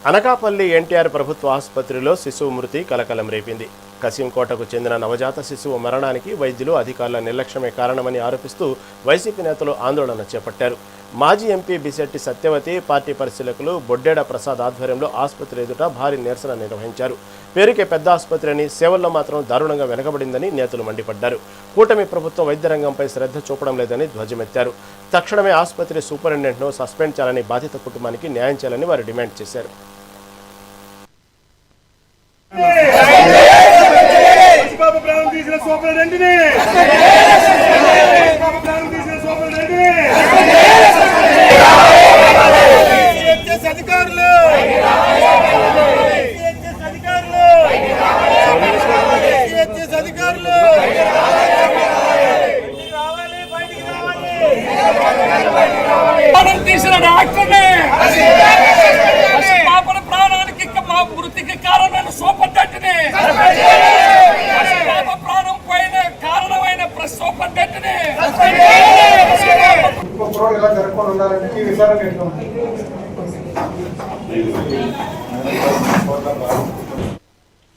అనకాపల్లి ఎన్టీఆర్ ప్రభుత్వ ఆసుపత్రిలో శిశువు మృతి కలకలం రేపింది. కసింకోటకు చెందిన నవజాత శిశువు మరణానికి వైద్యులు అధికారుల నిర్లక్ష్యమే కారణమని ఆరోపిస్తూ వైసీపీ నేతలు ఆందోళన చేపట్టారు. మాజీ ఎంపీ బిశెట్టి సత్యవతి, పార్టీ పరిశీలకులు బొడ్డేడ ప్రసాద్ ఆధ్వర్యంలో ఆసుపత్రి ఎదుట భారీ నిరసన నిర్వహించారు. పేరుకే పెద్ద ఆసుపత్రి అని, సేవల్లో మాత్రం దారుణంగా వెనకబడిందని నేతలు మండిపడ్డారు. కూటమి ప్రభుత్వం వైద్య రంగంపై శ్రద్ధ చూపడం లేదని ధ్వజమెత్తారు. తక్షణమే ఆసుపత్రి సూపరింటెండెంట్ను సస్పెండ్ చేయాలని బాధిత కుటుంబానికి న్యాయం చేయాలని వారు డిమాండ్ చేశారు. తీసిన డాక్టర్ని పాపల ప్రాణానికి మా మృతికి కారణమైన సూపరింటెండెంట్ని, పాప ప్రాణం పోయిన కారణమైన సూపరింటెండెంట్ని ఇలా జరగకుండా ఉండాలంటే ఈ విచారణ